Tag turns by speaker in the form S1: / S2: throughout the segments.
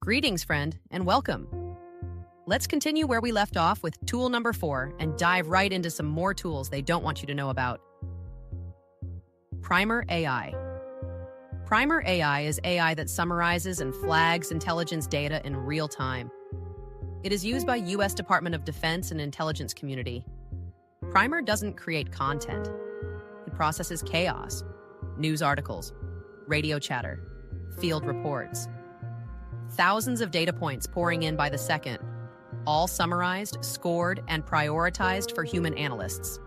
S1: Greetings, friend, and welcome. Let's continue where we left off with tool number 4 and dive right into some more tools they don't want you to know about. Primer AI. Primer AI is AI that summarizes and flags intelligence data in real time. It is used by U.S. Department of Defense and intelligence community. Primer doesn't create content. It processes chaos, news articles, radio chatter, field reports. Thousands of data points pouring in by the second, all summarized, scored, and prioritized for human analysts.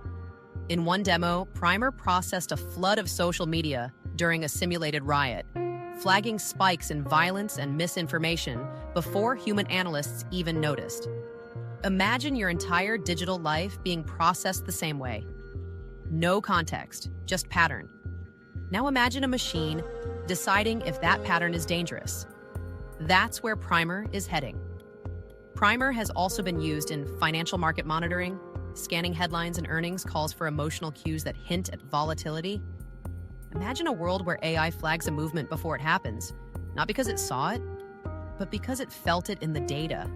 S1: In one demo, Primer processed a flood of social media during a simulated riot, flagging spikes in violence and misinformation before human analysts even noticed. Imagine your entire digital life being processed the same way. No context, just pattern. Now imagine a machine deciding if that pattern is dangerous. That's where Primer is heading. Primer has also been used in financial market monitoring, scanning headlines and earnings calls for emotional cues that hint at volatility. Imagine a world where AI flags a movement before it happens, not because it saw it, but because it felt it in the data.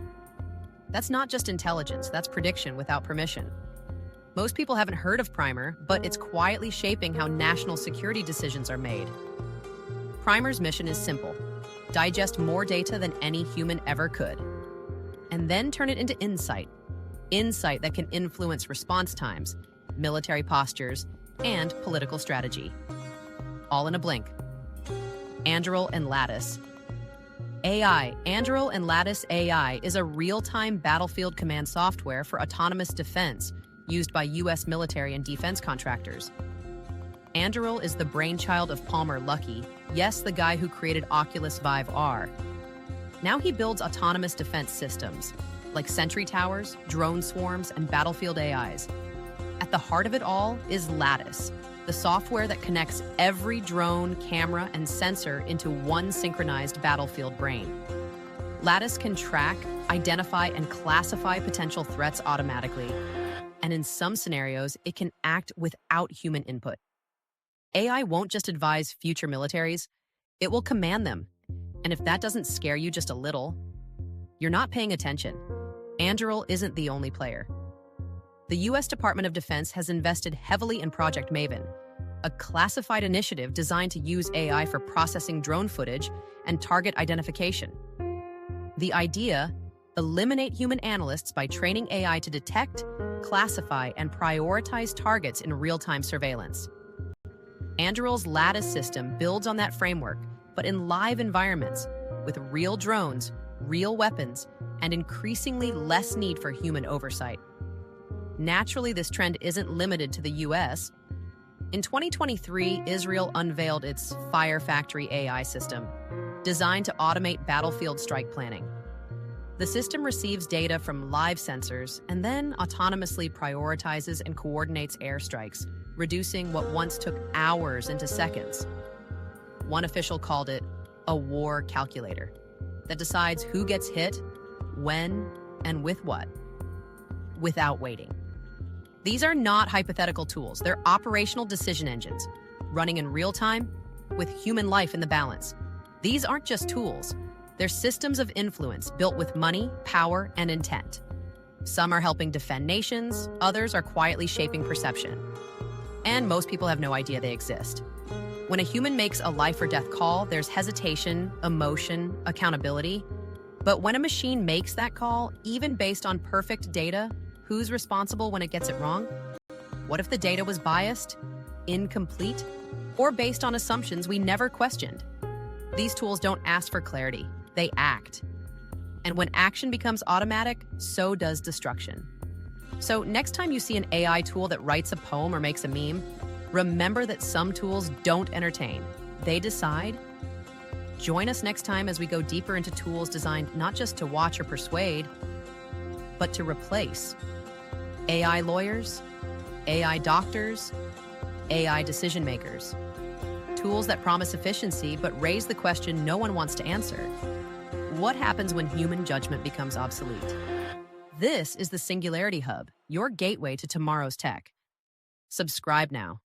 S1: That's not just intelligence, that's prediction without permission. Most people haven't heard of Primer, but it's quietly shaping how national security decisions are made. Primer's mission is simple: digest more data than any human ever could, and then turn it into insight that can influence response times, military postures, and political strategy. All in a blink. Anduril and Lattice. Anduril and Lattice AI is a real-time battlefield command software for autonomous defense used by U.S. military and defense contractors. Anduril is the brainchild of Palmer Luckey, yes, the guy who created Oculus Vive R. Now he builds autonomous defense systems, like sentry towers, drone swarms, and battlefield AIs. At the heart of it all is Lattice, the software that connects every drone, camera, and sensor into one synchronized battlefield brain. Lattice can track, identify, and classify potential threats automatically, and in some scenarios, it can act without human input. AI won't just advise future militaries, it will command them. And if that doesn't scare you just a little, you're not paying attention. Anduril isn't the only player. The U.S. Department of Defense has invested heavily in Project Maven, a classified initiative designed to use AI for processing drone footage and target identification. The idea: eliminate human analysts by training AI to detect, classify, and prioritize targets in real-time surveillance. Anduril's Lattice system builds on that framework, but in live environments, with real drones, real weapons, and increasingly less need for human oversight. Naturally, this trend isn't limited to the U.S. In 2023, Israel unveiled its Fire Factory AI system, designed to automate battlefield strike planning. The system receives data from live sensors and then autonomously prioritizes and coordinates airstrikes, reducing what once took hours into seconds. One official called it a war calculator that decides who gets hit, when, and with what, without waiting. These are not hypothetical tools. They're operational decision engines, running in real time with human life in the balance. These aren't just tools. They're systems of influence built with money, power, and intent. Some are helping defend nations, others are quietly shaping perception. And most people have no idea they exist. When a human makes a life or death call, there's hesitation, emotion, accountability. But when a machine makes that call, even based on perfect data, who's responsible when it gets it wrong? What if the data was biased, incomplete, or based on assumptions we never questioned? These tools don't ask for clarity, they act. And when action becomes automatic, so does destruction. So next time you see an AI tool that writes a poem or makes a meme, remember that some tools don't entertain, they decide. Join us next time as we go deeper into tools designed not just to watch or persuade, but to replace. AI lawyers, AI doctors, AI decision makers. Tools that promise efficiency but raise the question no one wants to answer. What happens when human judgment becomes obsolete? This is the Singularity Hub, your gateway to tomorrow's tech. Subscribe now.